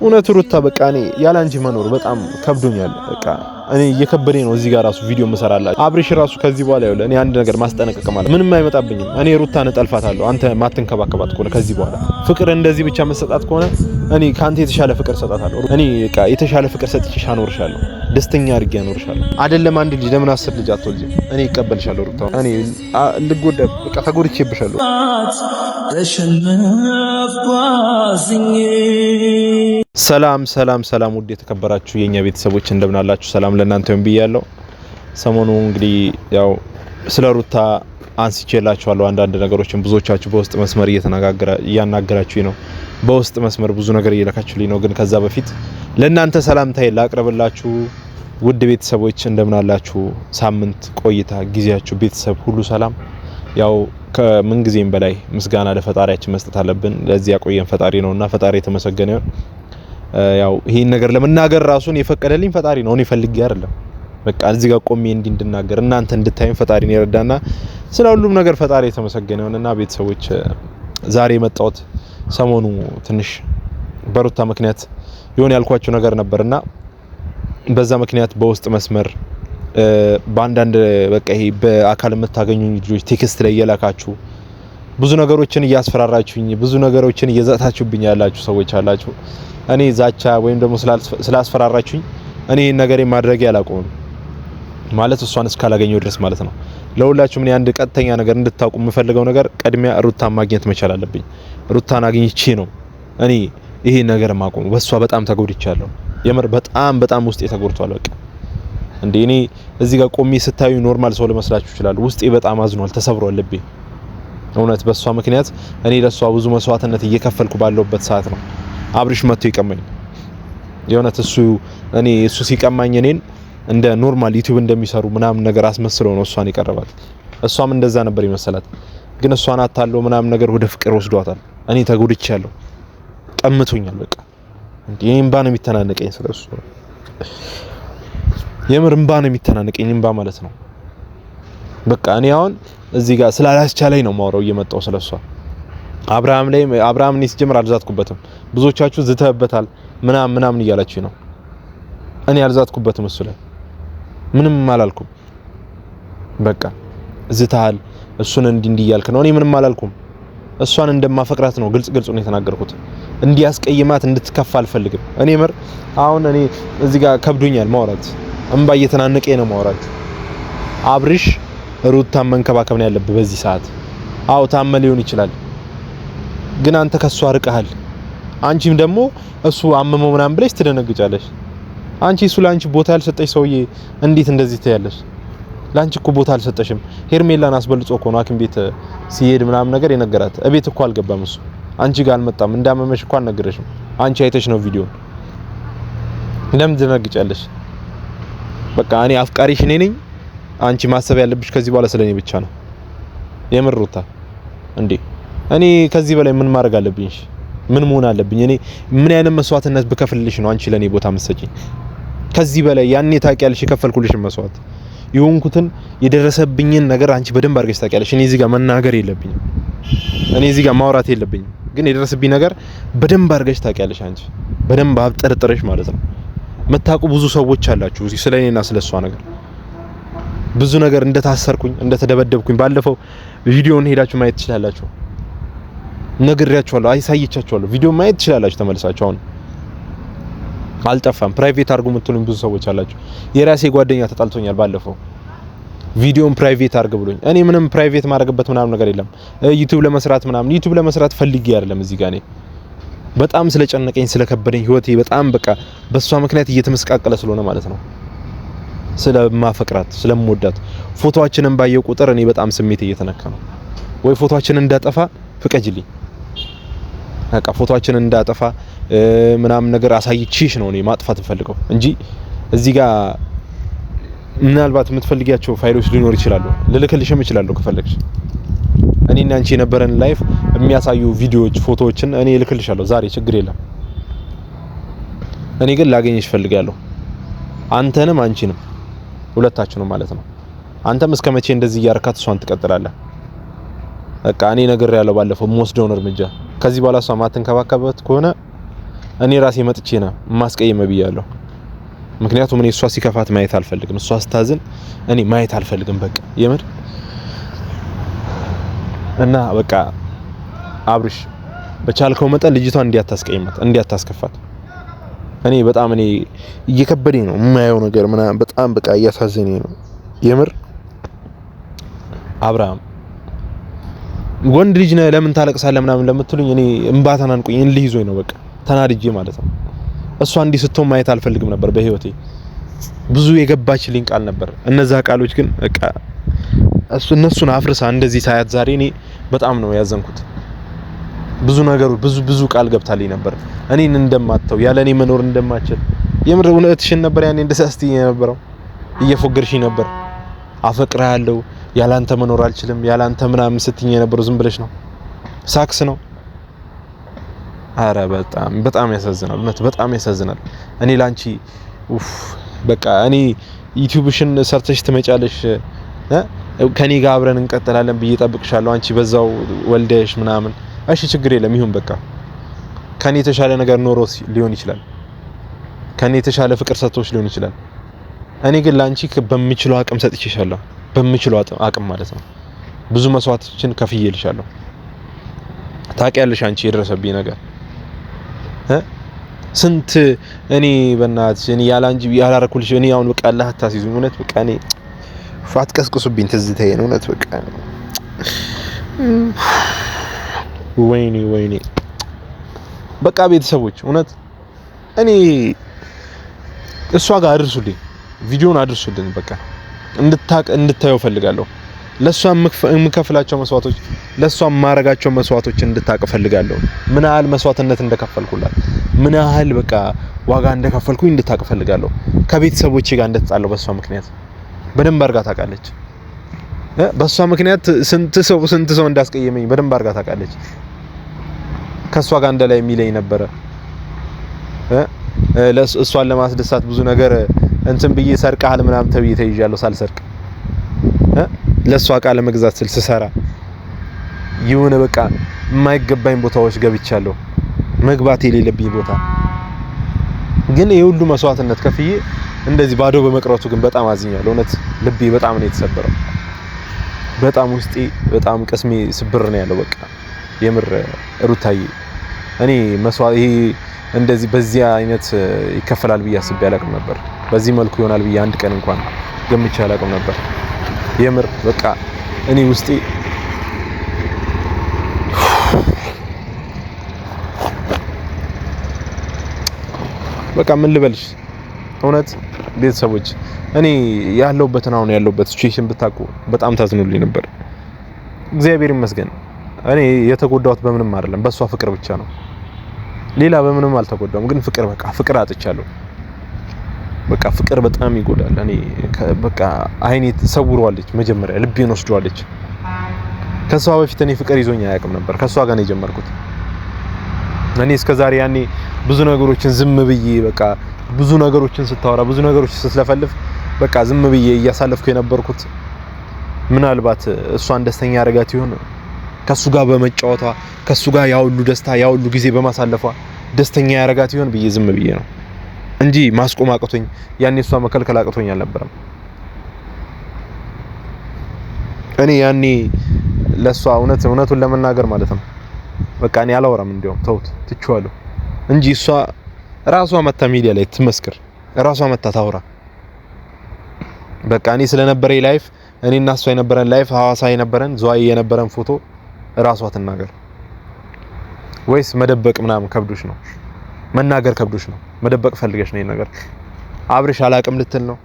እውነት ሩታ በቃ እኔ ያላንቺ መኖር በጣም ከብዶኛል። በቃ እኔ እየከበደኝ ነው እዚህ ጋር ራሱ ቪዲዮ መሰራላችሁ። አብሬሽ ራሱ ከዚህ በኋላ ይኸውልህ እኔ አንድ ነገር ማስጠነቀቅ ማለት ምንም አይመጣብኝም። እኔ ሩታን እጠልፋታለሁ አንተ ማትንከባከባት ከሆነ ከዚህ በኋላ ፍቅር እንደዚህ ብቻ መሰጣት ከሆነ እኔ ካንተ የተሻለ ፍቅር ሰጣታለሁ። እኔ በቃ የተሻለ ፍቅር ሰጥቼሽ አኖርሻለሁ፣ ደስተኛ አድርጌ አኖርሻለሁ። አይደለም አንድ ልጅ ለምን 10 ልጅ አትወልጂም? እኔ እቀበልሻለሁ ሩታ። እኔ ልጎዳ በቃ ተጎድቼብሻለሁ። ሰላም ሰላም ሰላም ውድ የተከበራችሁ የኛ ቤተሰቦች እንደምን አላችሁ? ሰላም ለእናንተ ይሁን ብያለሁ። ሰሞኑ እንግዲህ ያው ስለ ሩታ አንስቼላችኋለሁ አንዳንድ ነገሮችን ብዙዎቻችሁ በውስጥ መስመር እያናገራችሁኝ ነው። በውስጥ መስመር ብዙ ነገር እየላካችሁልኝ ነው። ግን ከዛ በፊት ለእናንተ ሰላምታዬ ላቅርብላችሁ። ውድ ቤተሰቦች እንደምን አላችሁ? ሳምንት ቆይታ ጊዜያችሁ ቤተሰብ ሁሉ ሰላም። ያው ከምን ጊዜም በላይ ምስጋና ለፈጣሪያችን መስጠት አለብን። ለዚህ ያቆየን ፈጣሪ ነውና ፈጣሪ የተመሰገነ ይሁን። ያው ይሄን ነገር ለመናገር ራሱን የፈቀደልኝ ፈጣሪ ነው። እኔ ፈልጌ አይደለም። በቃ እዚህ ጋር ቆሜ እንድናገር እናንተ እንድታዩን ፈጣሪ ነው ይረዳና ስለ ሁሉም ነገር ፈጣሪ የተመሰገነ ይሁንና ቤተሰቦች ዛሬ የመጣሁት ሰሞኑ ትንሽ በሩታ ምክንያት የሆነ ያልኳችሁ ነገር ነበርና በዛ ምክንያት በውስጥ መስመር በአንዳንድ በቃ ይሄ በአካል የምታገኙኝ ልጆች ቴክስት ላይ እየላካችሁ ብዙ ነገሮችን እያስፈራራችሁኝ ብዙ ነገሮችን እየዛታችሁብኝ ያላችሁ ሰዎች አላችሁ። እኔ ዛቻ ወይም ደግሞ ስላስፈራራችሁኝ እኔ ነገር ማድረግ ያላቆም ማለት እሷን እስካላገኘው ድረስ ማለት ነው። ለሁላችሁም እኔ አንድ ቀጥተኛ ነገር እንድታውቁ የምፈልገው ነገር ቀድሚያ ሩታን ማግኘት መቻል አለብኝ። ሩታን አግኝቼ ነው እኔ ይሄ ነገር ማቆም። በሷ በጣም ተጎድቻለሁ። የምር በጣም ውስጤ ተጎድቷል። በቃ እንዴ እኔ እዚህ ጋር ቆሜ ስታዩ ኖርማል ሰው ለመስላችሁ ይችላል። ውስጤ በጣም አዝኗል፣ ተሰብሯል ልቤ። እውነት በሷ ምክንያት እኔ ለሷ ብዙ መስዋዕትነት እየከፈልኩ ባለውበት ሰዓት ነው አብርሽ መጥቶ ይቀማኝ። የእውነት እሱ ሲቀማኝ እኔን እንደ ኖርማል ዩቲዩብ እንደሚሰሩ ምናምን ነገር አስመስለው ነው እሷን ይቀርባት። እሷም እንደዛ ነበር ይመስላት። ግን እሷን አታለው ምናምን ነገር ወደ ፍቅር ወስዷታል። እኔ ተጎድቻለሁ፣ ቀምቶኛል። በቃ እንዴ እንባ ነው የሚተናነቀኝ ስለሱ። የምር እንባ ነው የሚተናነቀኝ፣ እንባ ማለት ነው። በቃ እኔ አሁን እዚህ ጋር ስላላስቻለኝ ነው ማውራው እየመጣው ስለሷ። አብርሃም እኔ ሲጀምር አልዛትኩበትም። ብዙዎቻችሁ ዝተህበታል ምናምን እያላችሁ ነው። እኔ አልዛትኩበትም፣ እሱ ላይ ምንም አላልኩም። በቃ ዝተሃል እሱን እንዲህ እያልክ ነው። እኔ ምንም አላልኩም። እሷን እንደማፈቅራት ነው ግልጽ ነው የተናገርኩት። እንዲያስቀይማት እንድትከፋ አልፈልግም። እኔ አሁን እኔ እዚህ ጋር ከብዶኛል ማውራት፣ እንባ እየተናነቀኝ ነው ማውራት። አብርሽ ሩታን መንከባከብ ነው ያለብህ በዚህ ሰዓት። አው ታመ ሊሆን ይችላል ግን አንተ ከሷ ርቀሃል። አንቺም ደግሞ እሱ አመመው ምናምን ብለሽ ትደነግጫለሽ። አንቺ እሱ ላንቺ ቦታ ያልሰጠሽ ሰውዬ እንዴት እንደዚህ ትያለሽ? ላንቺ እኮ ቦታ አልሰጠሽም። ሄርሜላን አስበልጾ እኮ ነው ሐኪም ቤት ሲሄድ ምናምን ነገር የነገራት። እቤት እኮ አልገባም እሱ። አንቺ ጋር አልመጣም። እንዳመመሽ እኮ አልነገረሽም። አንቺ አይተሽ ነው ቪዲዮ። ለምን ትደነግጫለሽ? በቃ እኔ አፍቃሪሽ እኔ ነኝ። አንቺ ማሰብ ያለብሽ ከዚህ በኋላ ስለኔ ብቻ ነው። የምር ሩታ እንዴ እኔ ከዚህ በላይ ምን ማድረግ አለብኝ? ምን መሆን አለብኝ? እኔ ምን አይነት መስዋዕትነት ብከፍልልሽ ነው አንቺ ለኔ ቦታ መስጪኝ? ከዚህ በላይ ያኔ ታውቂያለሽ የከፈልኩልሽን መስዋዕት የሆንኩትን የደረሰብኝን ነገር አንቺ በደንብ አድርገሽ ታውቂያለሽ። እኔ እዚህ ጋር መናገር የለብኝም። እኔ እዚህ ጋር ማውራት የለብኝም። ግን የደረሰብኝ ነገር በደንብ አድርገሽ ታውቂያለሽ። አንቺ በደንብ አብጠርጥረሽ ማለት ነው። መታቁ ብዙ ሰዎች አላችሁ ስለኔና ስለሷ ነገር ብዙ ነገር እንደታሰርኩኝ እንደተደበደብኩኝ ባለፈው ቪዲዮውን ሄዳችሁ ማየት ትችላላችሁ። ነግሬያችኋለሁ፣ አይሳይቻችኋለሁ። ቪዲዮ ማየት ትችላላችሁ ተመልሳችሁ። አሁን አልጠፋም። ፕራይቬት አድርጉ የምትሉኝ ብዙ ሰዎች አላችሁ። የራሴ ጓደኛ ተጣልቶኛል ባለፈው ቪዲዮን ፕራይቬት አድርግ ብሎኝ። እኔ ምንም ፕራይቬት ማድረግበት ምናምን ነገር የለም። ዩቲዩብ ለመስራት ፈልጌ አይደለም። እዚህ ጋር እኔ በጣም ስለጨነቀኝ ስለከበደኝ ህይወቴ በጣም በቃ በሷ ምክንያት እየተመስቃቀለ ስለሆነ ማለት ነው። ስለማፈቅራት ስለምወዳት ፎቶአችንን ባየው ቁጥር እኔ በጣም ስሜት እየተነካ ነው። ወይ ፎቶአችንን እንዳጠፋ ፍቀጅልኝ። በቃ ፎቶአችንን እንዳጠፋ ምናምን ነገር አሳይቼሽ ነው እኔ ማጥፋት ፈልገው እንጂ እዚህ ጋር ምናልባት የምትፈልጊያቸው ፋይሎች ሊኖር ይችላሉ። ልልክልሽም እችላለሁ ከፈለግሽ። እኔና አንቺ የነበረን ላይፍ የሚያሳዩ ቪዲዮዎች፣ ፎቶዎችን እኔ ልክልሻለሁ ዛሬ፣ ችግር የለም። እኔ ግን ላገኝሽ ፈልጋለሁ። አንተንም አንቺንም ሁለታችሁንም ማለት ነው። አንተም እስከመቼ እንደዚህ ያርካት እሷን ትቀጥላለህ? በቃ እኔ ነገር ያለው ባለፈው የምወስደውን እርምጃ ከዚህ በኋላ እሷ ማትንከባከበት ከሆነ እኔ ራሴ መጥቼ ነው ማስቀየም ብያለሁ። ምክንያቱም እኔ እሷ ሲከፋት ማየት አልፈልግም፣ እሷ ስታዝን እኔ ማየት አልፈልግም። በቃ የምር እና በቃ አብርሽ በቻልከው መጠን ልጅቷን እንዲያታስቀይማት እንዲያታስከፋት። እኔ በጣም እየከበደኝ ነው የማየው ነገር ምናምን በጣም በቃ እያሳዘነኝ ነው የምር። አብርሃም ወንድ ልጅ ነህ ለምን ታለቅሳለህ ምናምን ለምትሉኝ እኔ እንባ ተናንቆኝ እንልህ ይዞኝ ነው በቃ ተናድጄ ማለት ነው። እሷ እንዲህ ስትሆን ማየት አልፈልግም ነበር በህይወቴ። ብዙ የገባችልኝ ቃል ነበር። እነዛ ቃሎች ግን በቃ እነሱን አፍርሳ እንደዚህ ሳያት ዛሬ እኔ በጣም ነው ያዘንኩት። ብዙ ነገሮች ብዙ ቃል ገብታልኝ ነበር እኔን እንደማትተው ያለ እኔ መኖር እንደማትችል። የምር እውነትሽን ነበር ያኔ እንደሳስተኝ የነበረው እየፎገርሽኝ ነበር። አፈቅርሃለሁ ያላንተ መኖር አልችልም ያላንተ ምናምን ስትኝ የነበረው ዝም ብለሽ ነው፣ ሳክስ ነው። አረ በጣም ያሳዝናል፣ እውነት በጣም ያሳዝናል። እኔ ላንቺ በቃ እኔ ዩቲዩብሽን ሰርተሽ ትመጫለሽ ከኔ ጋር አብረን እንቀጥላለን ብዬ ጠብቅሻለሁ። አንቺ በዛው ወልደሽ ምናምን እሺ ችግር የለም ይሁን በቃ ከኔ የተሻለ ነገር ኖሮ ሊሆን ይችላል፣ ከኔ የተሻለ ፍቅር ሰጥቶሽ ሊሆን ይችላል። እኔ ግን ላንቺ በምችለው አቅም ሰጥቼሻለሁ፣ በምችለው አቅም ማለት ነው። ብዙ መስዋዕቶችን ከፍዬልሻለሁ። ታውቂያለሽ አንቺ የደረሰብኝ ነገር ስንት እኔ በእናትሽ እኔ ያላንጂ ያላረኩልሽ እኔ አሁን በቃ አላህ አታሲዙኝ። እውነት በቃ እኔ አትቀስቅሱብኝ ትዝታዬን እውነት በቃ ወይኔ በቃ ቤተሰቦች እውነት እኔ እሷ ጋር አድርሱልኝ፣ ቪዲዮን አድርሱልኝ። በቃ እንድታየው ፈልጋለሁ። ለሷ የምከፍላቸው መስዋዕቶች ለሷ ማረጋቸው መስዋዕቶች እንድታቅ ፈልጋለሁ። ምን ያህል መስዋዕትነት እንደከፈልኩላት ምን ያህል በቃ ዋጋ እንደከፈልኩኝ እንድታቅ ፈልጋለሁ። ከቤተሰቦቼ ጋር እንደተጣለው በሷ ምክንያት በደንብ አርጋ ታውቃለች። በሷ ምክንያት ስንት ሰው እንዳስቀየመኝ በደንብ አርጋ ታውቃለች። ከሷ ጋር እንደላይ የሚለኝ ነበረ። እሷን ለማስደሳት ብዙ ነገር እንትን ብዬ ሰርቀሃል ምናምን ተብዬ ተይዣለሁ ሳልሰርቅ ለሷ ቃል መግዛት ስሰራ የሆነ በቃ የማይገባኝ ቦታዎች ገብቻለሁ፣ መግባት የሌለብኝ ቦታ። ግን የሁሉ መስዋዕትነት ከፍዬ እንደዚህ ባዶ በመቅረቱ ግን በጣም አዝኛለሁ። እውነት ልቤ በጣም ነው የተሰበረው። በጣም ውስጤ በጣም ቅስሜ ስብር ነው ያለው። በቃ የምር ሩታዬ እኔ ይሄ እንደዚህ በዚህ አይነት ይከፈላል ብዬ አስቤ አላውቅም ነበር። በዚህ መልኩ ይሆናል ብዬ አንድ ቀን እንኳን ገምቼ አላውቅም ነበር። የምር በቃ እኔ ውስጤ በቃ ምን ልበልሽ እውነት ቤተሰቦች እኔ ያለሁበትን አሁን ያለሁበት ሲቹዌሽን ብታውቁ በጣም ታዝኑልኝ ነበር። እግዚአብሔር ይመስገን እኔ የተጎዳሁት በምንም አይደለም፣ በሷ ፍቅር ብቻ ነው። ሌላ በምንም አልተጎዳሁም። ግን ፍቅር በቃ ፍቅር አጥቻለሁ። በቃ ፍቅር በጣም ይጎዳል። እኔ በቃ አይኔ ተሰውሯለች፣ መጀመሪያ ልቤን ወስዷለች። ከሷ በፊት እኔ ፍቅር ይዞኝ አያውቅም ነበር። ከሷ ጋር ነው የጀመርኩት። እኔ እስከዛሬ ያኔ ብዙ ነገሮችን ዝም ብዬ በቃ ብዙ ነገሮችን ስታወራ ብዙ ነገሮችን ስትለፈልፍ በቃ ዝም ብዬ እያሳለፍኩ የነበርኩት ምናልባት እሷን ደስተኛ ያረጋት ይሆን ከሱ ጋር በመጫወቷ ከሱ ጋር ያውሉ ደስታ ያውሉ ጊዜ በማሳለፏ ደስተኛ ያረጋት ይሆን ብዬ ዝም ብዬ ነው እንጂ ማስቆም አቅቶኝ ያኔ እሷ መከልከል አቅቶኝ አልነበረም። እኔ ያኔ ለሷ እውነቱን ለመናገር ማለት ነው በቃ እኔ አላወራም፣ እንደውም ተውት ትቼዋለሁ እንጂ እሷ ራሷ መታ ሚዲያ ላይ ትመስክር፣ ራሷ መታ ታውራ። በቃ እኔ ስለነበረኝ ላይፍ እኔና እሷ የነበረን ላይፍ ሐዋሳ የነበረን ዘዋይ የነበረን ፎቶ ራሷ ትናገር። ወይስ መደበቅ ምናምን ከብዶሽ ነው? መናገር ከብዶሽ ነው? መደበቅ ፈልገሽ ነው? ይሄን ነገር አብርሽ አላቅም ልትል ነው?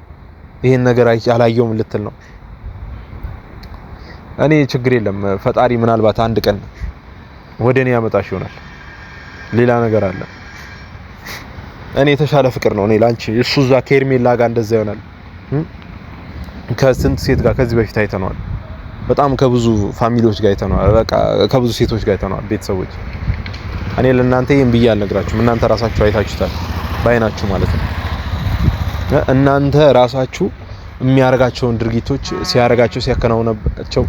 ይሄን ነገር አላየውም ልትል ነው? እኔ ችግር የለም ፈጣሪ ምናልባት አንድ ቀን ወደኔ ያመጣሽ ይሆናል። ሌላ ነገር አለ። እኔ የተሻለ ፍቅር ነው እኔ ላንቺ። እሱ እዛ ከኤርሜላ ጋር እንደዛ ይሆናል። ከስንት ሴት ጋር ከዚህ በፊት አይተነዋል። በጣም ከብዙ ፋሚሊዎች ጋር አይተነዋል። በቃ ከብዙ ሴቶች ጋር አይተነዋል። ቤተሰቦች እኔ ለእናንተ ይሄን ብዬ አልነግራችሁም። እናንተ ራሳችሁ አይታችሁታል ባይናችሁ ማለት ነው። እናንተ ራሳችሁ የሚያረጋቸውን ድርጊቶች ሲያረጋቸው ሲያከናውናቸው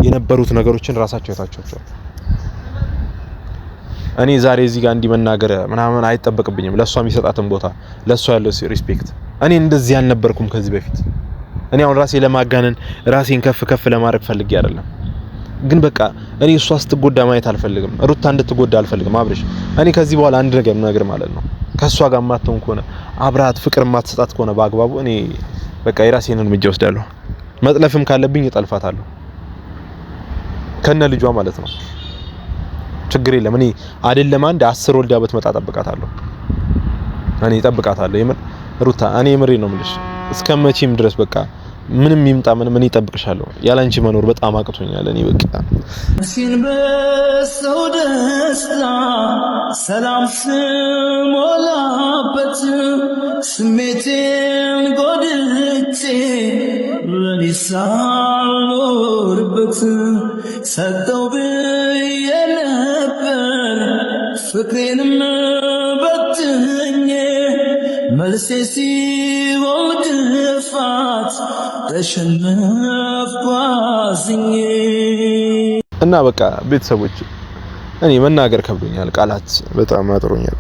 የነበሩት ነገሮችን ራሳችሁ አይታችኋቸዋል። እኔ ዛሬ እዚህ ጋር እንዲመናገር ምናምን አይጠበቅብኝም ለሷ የሚሰጣትን ቦታ ለሷ ያለው ሪስፔክት እኔ እንደዚህ አልነበርኩም ከዚህ በፊት እኔ አሁን ራሴ ለማጋነን ራሴን ከፍ ለማድረግ ፈልጌ አይደለም ግን በቃ እኔ እሷ ስትጎዳ ማየት አልፈልግም ሩታ እንድትጎዳ አልፈልግም አብርሽ እኔ ከዚህ በኋላ አንድ ነገር ማለት ነው ከሷ ጋር ማተውን ከሆነ አብራት ፍቅር ማትሰጣት ከሆነ በአግባቡ እኔ በቃ የራሴን እርምጃ ወስዳለሁ መጥለፍም ካለብኝ እጠልፋታለሁ ከነ ልጇ ማለት ነው ችግር የለም እኔ አይደለም አንድ 10 ወልዳ በትመጣ ጠብቃታለሁ እኔ ጠብቃታለሁ የምር ሩታ እኔ የምሬ ነው የምልሽ እስከመቼም ድረስ በቃ ምንም ይምጣ ምን ይጠብቅሻለሁ ያላንቺ መኖር በጣም አቅቶኛል እኔ በቃ ሲንበሰው ደስታ ሰላም ስሞላበት ስሜቴን ጎድቼ ለሊሳልኖርበት ሰጠው ብዬ ነበር ፍቅሬንም በትኜ መልሴ ሲሆን ግፋት ተሸነፍኩ አዝኜ እና በቃ ቤተሰቦች እኔ መናገር ከብዶኛል ቃላት በጣም አጥሮኛል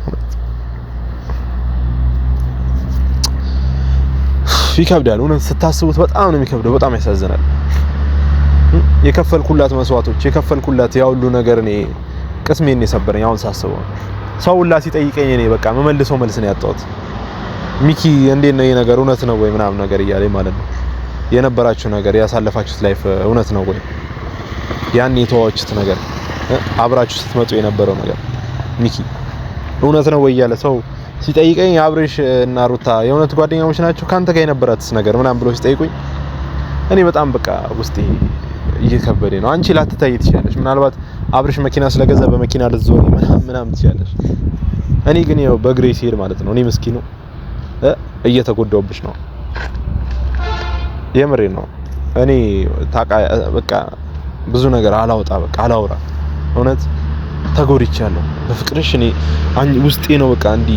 ይከብዳል እውነት ስታስቡት በጣም ነው የሚከብደው በጣም ያሳዝናል የከፈልኩላት መስዋዕቶች የከፈልኩላት ያ ሁሉ ነገር እኔ ቅስሜን የሰበረኝ አሁን ሳስበው ሰው ሁላ ሲጠይቀኝ እኔ በቃ መመልሰው መልስ ነው ያጣሁት ሚኪ እንዴት ነው ይሄ ነገር እውነት ነው ወይ ምናምን ነገር እያለኝ ማለት ነው የነበራችሁ ነገር ያሳለፋችሁት ላይፍ እውነት ነው ወይ ያን የተዋችሁት ነገር አብራችሁ ስትመጡ የነበረው ነገር ሚኪ እውነት ነው ወይ ያለ ሰው ሲጠይቀኝ አብርሽ እና ሩታ የእውነት ጓደኛሞች ናቸው ካንተ ጋር የነበራትስ ነገር ምናምን ብሎ ሲጠይቁኝ እኔ በጣም በቃ ውስጤ እየከበደኝ ነው አንቺ ላትታይ ትችያለሽ ምናልባት አብርሽ መኪና ስለገዛ በመኪና ልትዞሪ ምናምን ትችያለሽ እኔ ግን ያው በእግሬ ሲሄድ ማለት ነው እኔ ምስኪኑ እየተጎዳውብሽ ነው የምሬ ነው እኔ በቃ ብዙ ነገር አላውጣ በቃ አላውራ እውነት ተጎድቻለሁ በፍቅርሽ እኔ ውስጤ ነው በቃ እንዲ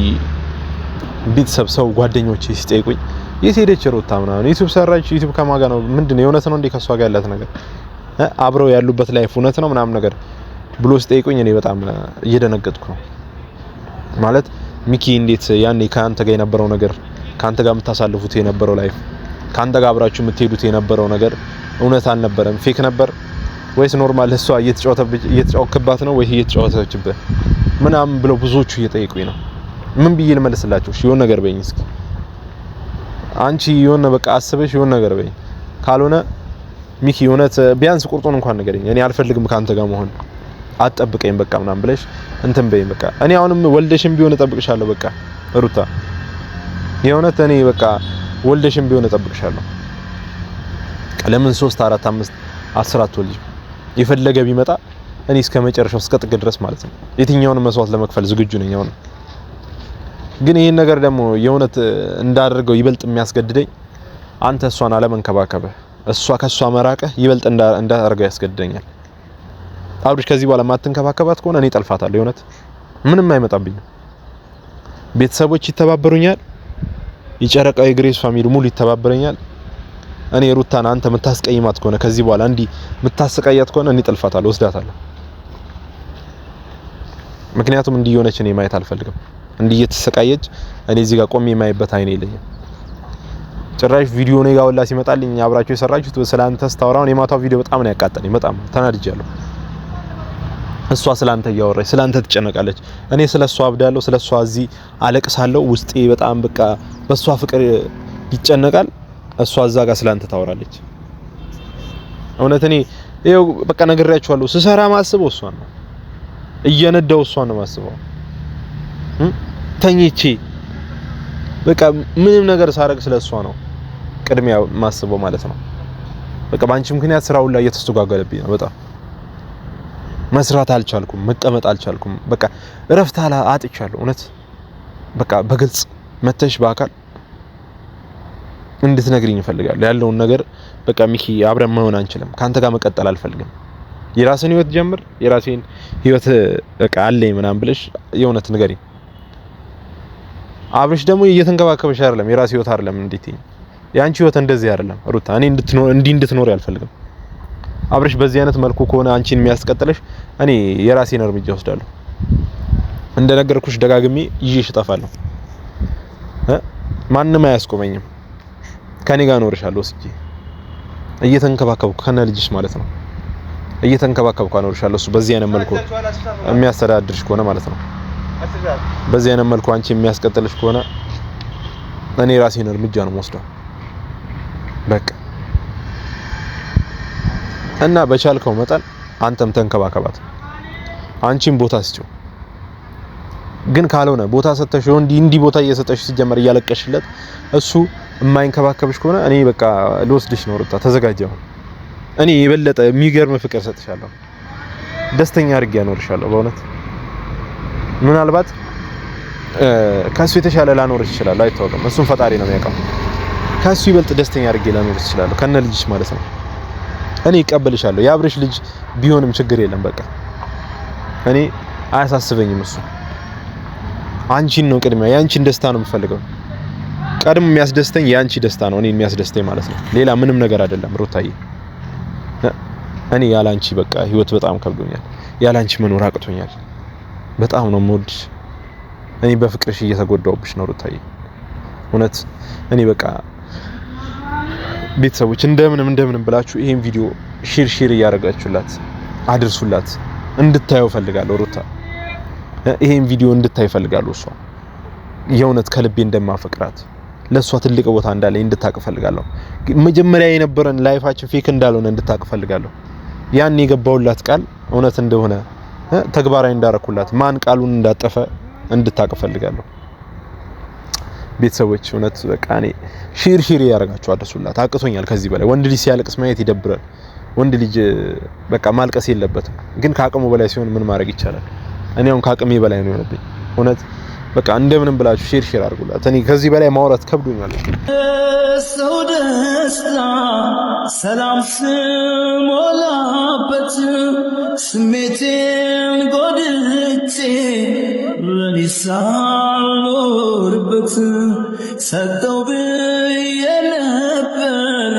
ቤተሰብ ሰው ጓደኞቼ ሲጠይቁኝ የት ሄደች ሩታ ምናምን ዩቲዩብ ሰራች ዩቲዩብ ከማጋ ነው ምንድነው የእውነት ነው እንዴ ከሷ ጋር ያላት ነገር አብረው ያሉበት ላይፍ እውነት ነው ምናምን ነገር ብሎ ሲጠይቁኝ እኔ በጣም እየደነገጥኩ ነው ማለት ሚኪ እንዴት ያኔ ካንተ ጋር የነበረው ነገር ካንተ ጋር የምታሳልፉት የነበረው ላይፍ ካንተ ጋር አብራችሁ የምትሄዱት የነበረው ነገር እውነት አልነበረም ፌክ ነበር ወይስ ኖርማል እሷ እየተጫወተባት ነው ወይስ እየተጫወተችበት ምናምን ብለው ብዙዎቹ እየጠየቁኝ ነው ምን ብዬ ልመልስላችሁ እሺ የሆነ ነገር በይኝ እስኪ አንቺ የሆነ በቃ አስበሽ የሆነ ነገር በይኝ ካልሆነ ሚኪ እውነት ቢያንስ ቁርጡን እንኳን ንገረኝ እኔ አልፈልግም ካንተ ጋር መሆን አትጠብቀኝ በቃ ምናምን ብለሽ እንትን በይኝ በቃ እኔ አሁንም ወልደሽም ቢሆን እጠብቅሻለሁ በቃ ሩታ የእውነት እኔ በቃ ወልደሽም ቢሆን እጠብቅሻለሁ ለምን 3 4 5 10 አትወልጂ የፈለገ ቢመጣ እኔ እስከ መጨረሻው እስከ ጥግ ድረስ ማለት ነው የትኛውን መስዋዕት ለመክፈል ዝግጁ ነኝ አሁን ግን ይሄን ነገር ደግሞ የእውነት እንዳደርገው ይበልጥ የሚያስገድደኝ አንተ እሷን አለመንከባከብህ እሷ ከሷ መራቅህ ይበልጥ እንዳደርገው ያስገድደኛል አብርሽ ከዚህ በኋላ ማትንከባከባት ከሆነ እኔ ጠልፋታለሁ የእውነት ምንም አይመጣብኝም ቤተሰቦች ይተባበሩኛል የጨረቃው የግሬስ ፋሚሊ ሙሉ ይተባበረኛል እኔ ሩታን አንተ የምታስቀይማት ከሆነ ከዚህ በኋላ እንዲ የምታስቀያት ከሆነ እኔ ጠልፋታለሁ ወስዳታለሁ ምክንያቱም እንዲ የሆነች እኔ ማየት አልፈልግም እንዲ እየተሰቃየች እኔ እዚህ ጋር ቆሜ የማይበት አይኔ የለኝም ጭራሽ ቪዲዮ ነው ጋውላ ሲመጣልኝ አብራችሁ የሰራችሁት ስላንተ ስታወራው የማታው ቪዲዮ በጣም ነው ያቃጠለኝ በጣም ተናድጃለሁ እሷ ስላንተ እያወራች ስላንተ ትጨነቃለች እኔ ስለሷ አብዳለሁ ስለሷ እዚህ አለቅሳለሁ ውስጤ በጣም በቃ በሷ ፍቅር ይጨነቃል እሷ እዛ ጋር ስላንተ ታወራለች እውነት እኔ ይሄው በቃ ነግሬያችኋለሁ ስሰራ ማስበው እሷን ነው እየነዳው እሷን ነው ማስበው ተኝቼ በቃ ምንም ነገር ሳረግ ስለሷ ነው ቅድሚያ ማስበው ማለት ነው በቃ ባንቺ ምክንያት ስራው ላይ እየተስተጓገለብኝ ነው በጣም መስራት አልቻልኩም መቀመጥ አልቻልኩም በቃ እረፍት አጥቻለሁ እውነት በቃ በግልጽ መተሽ በአካል እንድትነግሪኝ እፈልጋለሁ ያለውን ነገር በቃ ሚኪ አብረን መሆን አንችልም ካንተ ጋር መቀጠል አልፈልግም የራስን ህይወት ጀምር የራስን ህይወት በቃ አለኝ ምናምን ብለሽ የእውነት ንገሪኝ አብርሽ ደግሞ እየተንከባከበሽ አይደለም የራስ ህይወት አይደለም እንዴት ያንቺ ህይወት እንደዚህ አይደለም ሩታ እኔ እንድትኖር ያልፈልግም አብርሽ በዚህ አይነት መልኩ ከሆነ አንቺን የሚያስቀጥልሽ እኔ የራሴን እርምጃ ወስዳለሁ እንደነገርኩሽ ደጋግሜ ይዤሽ እጠፋለሁ። ማንም አያስቆመኝም። ከኔ ጋር እኖርሻለሁ ወስጄ እየተንከባከብኩ ከነ ልጅሽ ማለት ነው። እየተንከባከብኩ አኖርሻለሁ። እሱ በዚህ አይነት መልኩ የሚያስተዳድርሽ ከሆነ ማለት ነው። በዚህ አይነት መልኩ አንቺ የሚያስቀጥልሽ ከሆነ እኔ ራሴን እርምጃ ነው የምወስደው በቃ። እና በቻልከው መጠን አንተም ተንከባከባት፣ አንቺም ቦታ ስጪው። ግን ካልሆነ ቦታ ሰጠሽ እንዲህ ቦታ እየሰጠሽ ሲጀመር እያለቀሽለት እሱ የማይንከባከብሽ ከሆነ እኔ በቃ ልወስድሽ ነው ሩታ፣ ተዘጋጀው። እኔ የበለጠ የሚገርም ፍቅር ሰጥሻለሁ፣ ደስተኛ አድርጌ ያኖርሻለሁ። በእውነት ምናልባት ከሱ የተሻለ ላኖርሽ ይችላል፣ አይታወቅም። እሱን ፈጣሪ ነው የሚያውቀው። ከሱ ይበልጥ ደስተኛ አድርጌ ላኖርሽ ይችላል፣ ከነ ልጅሽ ማለት ነው። እኔ እቀበልሻለሁ። የአብርሽ ልጅ ቢሆንም ችግር የለም በቃ እኔ አያሳስበኝም። እሱ አንቺን ነው ቅድሚያ፣ ያንቺን ደስታ ነው የምፈልገው። ቀድሞ የሚያስደስተኝ ያንቺ ደስታ ነው፣ እኔ የሚያስደስተኝ ማለት ነው። ሌላ ምንም ነገር አይደለም ሩታዬ። እኔ ያላንቺ በቃ ህይወት በጣም ከብዶኛል። ያላንቺ መኖር አቅቶኛል። በጣም ነው የምወድሽ። እኔ በፍቅርሽ እየተጎዳውብሽ ነው ሩታዬ። እውነት እኔ በቃ ቤተሰቦች እንደምንም ብላችሁ ይሄን ቪዲዮ ሼር እያደረጋችሁላት አድርሱላት። እንድታየው ፈልጋለሁ ሩታ፣ ይሄን ቪዲዮ እንድታይ ፈልጋለሁ። እሷ የእውነት ከልቤ እንደማፈቅራት ለሷ ትልቅ ቦታ እንዳለኝ እንድታቅ ፈልጋለሁ። መጀመሪያ የነበረን ላይፋችን ፌክ እንዳልሆነ እንድታቅ ፈልጋለሁ። ያን የገባውላት ቃል እውነት እንደሆነ ተግባራዊ እንዳረኩላት ማን ቃሉን እንዳጠፈ እንድታቅ ፈልጋለሁ። ቤተሰቦች እውነት በቃ እኔ ሼር ያደርጋችሁ አድርሱላት። አቅቶኛል ከዚህ በላይ። ወንድ ልጅ ሲያለቅስ ማየት ይደብራል። ወንድ ልጅ በቃ ማልቀስ የለበትም፣ ግን ከአቅሙ በላይ ሲሆን ምን ማድረግ ይቻላል? እኔ አሁን ከአቅሜ በላይ ነው የሆነብኝ። እውነት በቃ እንደምንም ብላችሁ ሼር አድርጉላት። እኔ ከዚህ በላይ ማውራት ከብዶኛል። ሰው ደስታ ሰላም ስሞላበት ስሜቴን ጎድቼ ለኔ ሳልኖርበት ሰጠው ብዬ ነበር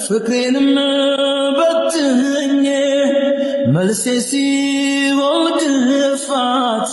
ፍቅሬንም በትኜ መልሴ ሲሆን ድፋት